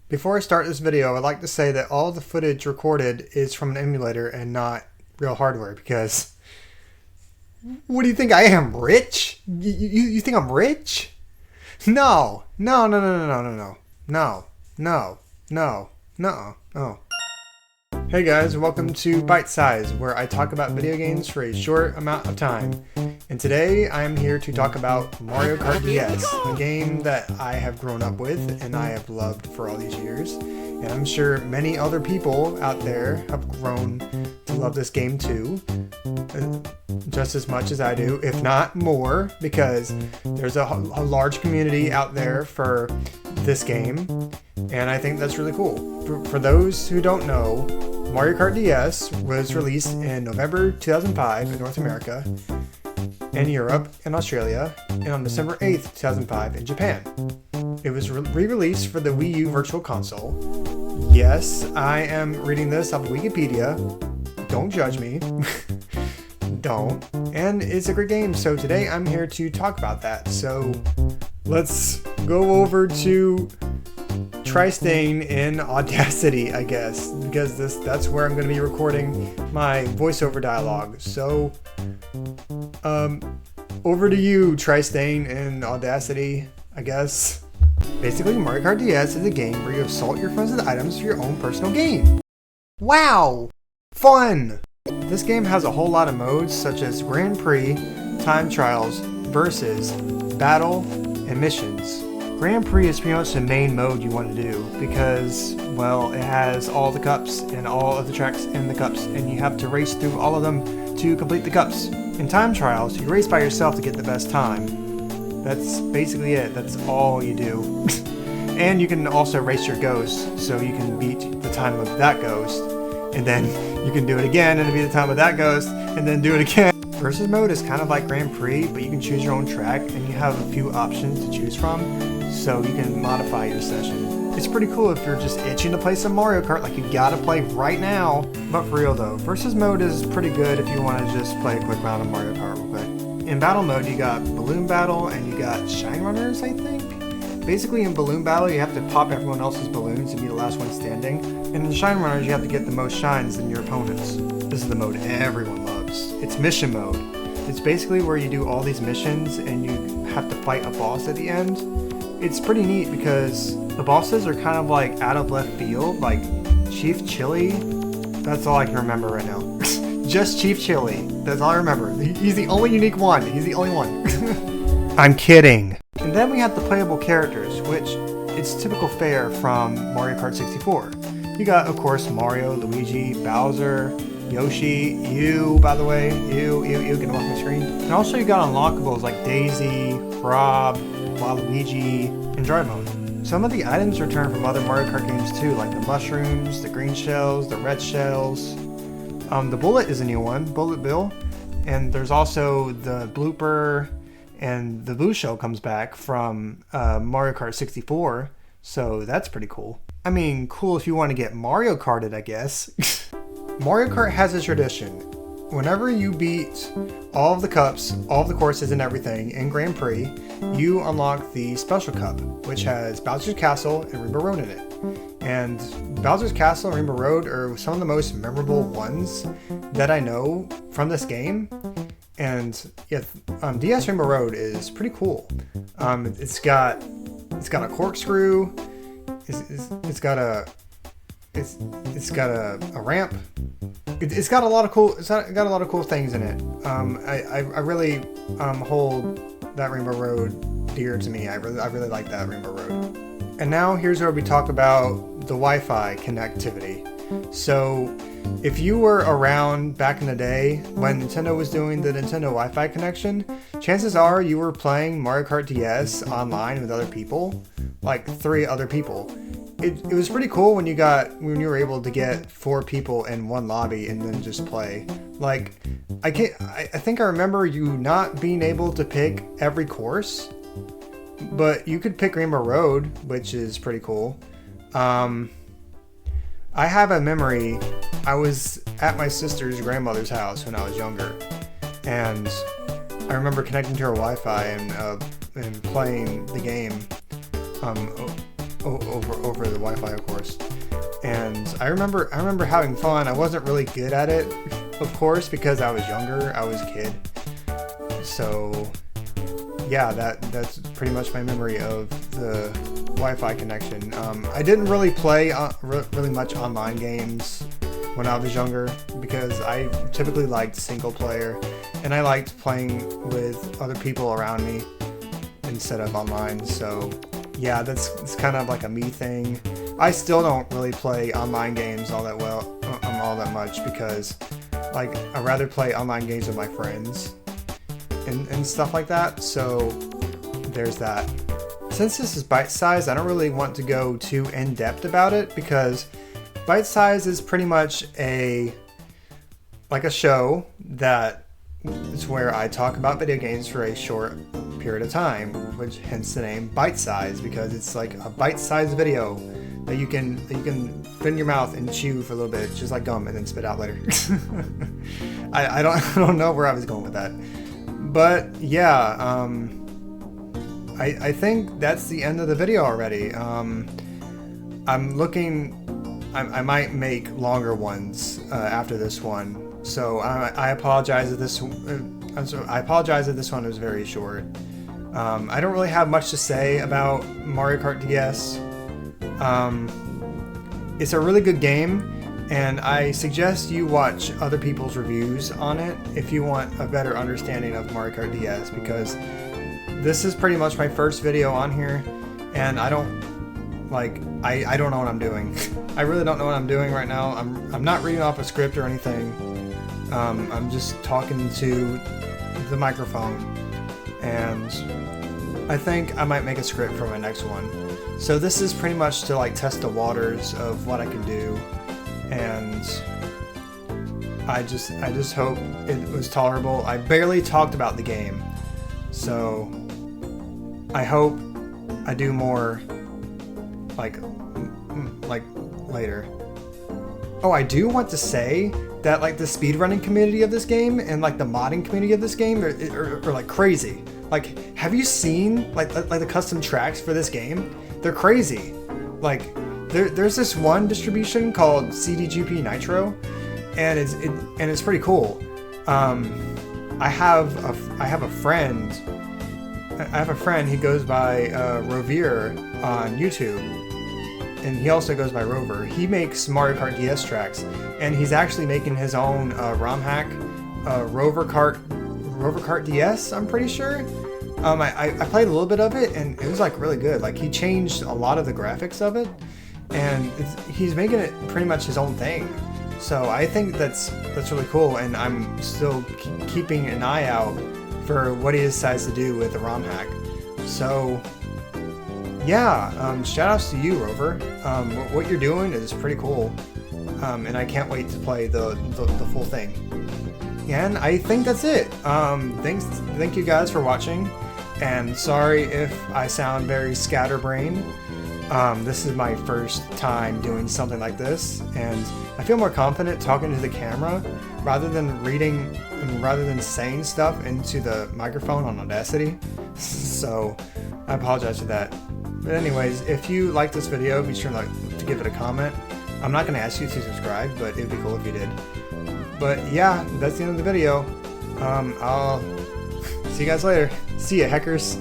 Before I start this video, I'd like to say that all the footage recorded is from an emulator and not real hardware because what do you think I am, rich? You think I'm rich? No. No. Hey guys, welcome to Byte-Sized, where I talk about video games for a short amount of time. And today I am here to talk about Mario Kart DS, a game that I have grown up with and I have loved for all these years. And I'm sure many other people out there have grown to love this game too, just as much as I do, if not more, because there's a large community out there for this game, and I think that's really cool. For those who don't know, Mario Kart DS was released in November 2005 in North America, in Europe and Australia, and on December 8th, 2005 in Japan. It was re-released for the Wii U Virtual Console. Yes, I am reading this off of Wikipedia. Don't judge me. Don't. And it's a great game, so today I'm here to talk about that. So let's go over to Tristain in Audacity, I guess, because that's where I'm going to be recording my voiceover dialogue. So over to you, Tristain in Audacity, I guess. Basically, Mario Kart DS is a game where you assault your friends with items for your own personal gain. Wow! Fun! This game has a whole lot of modes such as Grand Prix, Time Trials, Versus, Battle, and Missions. Grand Prix is pretty much the main mode you want to do because, well, it has all the cups and all of the tracks in the cups, and you have to race through all of them to complete the cups. In Time Trials, you race by yourself to get the best time. That's basically it. That's all you do. And you can also race your ghost, so you can beat the time of that ghost, and then you can do it again and beat the time of that ghost, and then do it again. Versus mode is kind of like Grand Prix, but you can choose your own track, and you have a few options to choose from, so you can modify your session. It's pretty cool if you're just itching to play some Mario Kart, like you gotta play right now. But for real though, Versus mode is pretty good if you want to just play a quick round of Mario Kart real quick. In Battle mode, you got Balloon Battle and you got Shine Runners, I think? Basically in Balloon Battle, you have to pop everyone else's balloons and be the last one standing. And in Shine Runners, you have to get the most shines than your opponents. This is the mode everyone loves. It's Mission mode. It's basically where you do all these missions and you have to fight a boss at the end. It's pretty neat because the bosses are kind of like out of left field, like Chief Chili. That's all I can remember right now. Just Chief Chili. That's all I remember. He's the only unique one. He's the only one. I'm kidding. And then we have the playable characters, which is typical fare from Mario Kart 64. You got, of course, Mario, Luigi, Bowser, Yoshi, you, by the way. You, get off my screen. And also you got unlockables like Daisy, Rob, Waluigi, and Drive Mode. Some of the items returned from other Mario Kart games too, like the mushrooms, the green shells, the red shells. The bullet is a new one, Bullet Bill. And there's also the blooper, and the blue shell comes back from Mario Kart 64. So that's pretty cool. I mean, cool if you want to get Mario Karted, I guess. Mario Kart has a tradition. Whenever you beat all of the cups, all of the courses and everything in Grand Prix, you unlock the Special Cup, which has Bowser's Castle and Rainbow Road in it. And Bowser's Castle and Rainbow Road are some of the most memorable ones that I know from this game. And yeah, DS Rainbow Road is pretty cool. It's got a corkscrew. It's got a ramp. It's got a lot of cool things in it. I really hold that Rainbow Road dear to me. I really like that Rainbow Road. And now here's where we talk about the Wi-Fi connectivity. So if you were around back in the day when Nintendo was doing the Nintendo Wi-Fi connection, chances are you were playing Mario Kart DS online with other people, like 3 other people. It was pretty cool when you were able to get 4 people in one lobby and then just play. Like, I think I remember you not being able to pick every course, but you could pick Rainbow Road, which is pretty cool. I have a memory. I was at my sister's grandmother's house when I was younger, and I remember connecting to her Wi-Fi and playing the game over the Wi-Fi, of course. And I remember having fun. I wasn't really good at it, of course, because I was younger. I was a kid. So yeah, that's pretty much my memory of the Wi-Fi connection. I didn't really play really much online games when I was younger because I typically liked single player, and I liked playing with other people around me instead of online. So yeah, it's kind of like a me thing. I still don't really play online games all that much because like I rather play online games with my friends and stuff like that. So there's that. Since this is bite-sized, I don't really want to go too in-depth about it because Byte-Sized is pretty much a show that is where I talk about video games for a short period of time, which hence the name Byte-Sized, because it's like a bite-sized video that you can fit in your mouth and chew for a little bit, just like gum, and then spit out later. I don't know where I was going with that, but yeah, I think that's the end of the video already. I might make longer ones after this one, so I apologize if this one was very short. I don't really have much to say about Mario Kart DS. It's a really good game, and I suggest you watch other people's reviews on it if you want a better understanding of Mario Kart DS, because this is pretty much my first video on here, and I don't know what I'm doing. I really don't know what I'm doing right now. I'm not reading off a script or anything. I'm just talking to the microphone, and I think I might make a script for my next one. So this is pretty much to like test the waters of what I can do, and I just hope it was tolerable. I barely talked about the game, so I hope I do more like later. Oh, I do want to say that like the speedrunning community of this game and like the modding community of this game are like crazy. Like, have you seen like the custom tracks for this game? They're crazy. Like there's this one distribution called CDGP Nitro, and it's pretty cool. I have a friend. He goes by Rovere on YouTube, and he also goes by Rover. He makes Mario Kart DS tracks, and he's actually making his own ROM hack, Rover Kart DS. I'm pretty sure. I played a little bit of it, and it was like really good. Like he changed a lot of the graphics of it, and he's making it pretty much his own thing. So I think that's really cool, and I'm still keeping an eye out for what he decides to do with the ROM hack. So yeah, shout outs to you, Rover. What you're doing is pretty cool, and I can't wait to play the full thing. And I think that's it. Thank you guys for watching, and sorry if I sound very scatterbrained. This is my first time doing something like this, and I feel more confident talking to the camera rather than reading and rather than saying stuff into the microphone on Audacity. So I apologize for that. But anyways, if you like this video, be sure to give it a comment. I'm not going to ask you to subscribe, but it'd be cool if you did. But yeah, that's the end of the video. I'll see you guys later. See ya, hackers.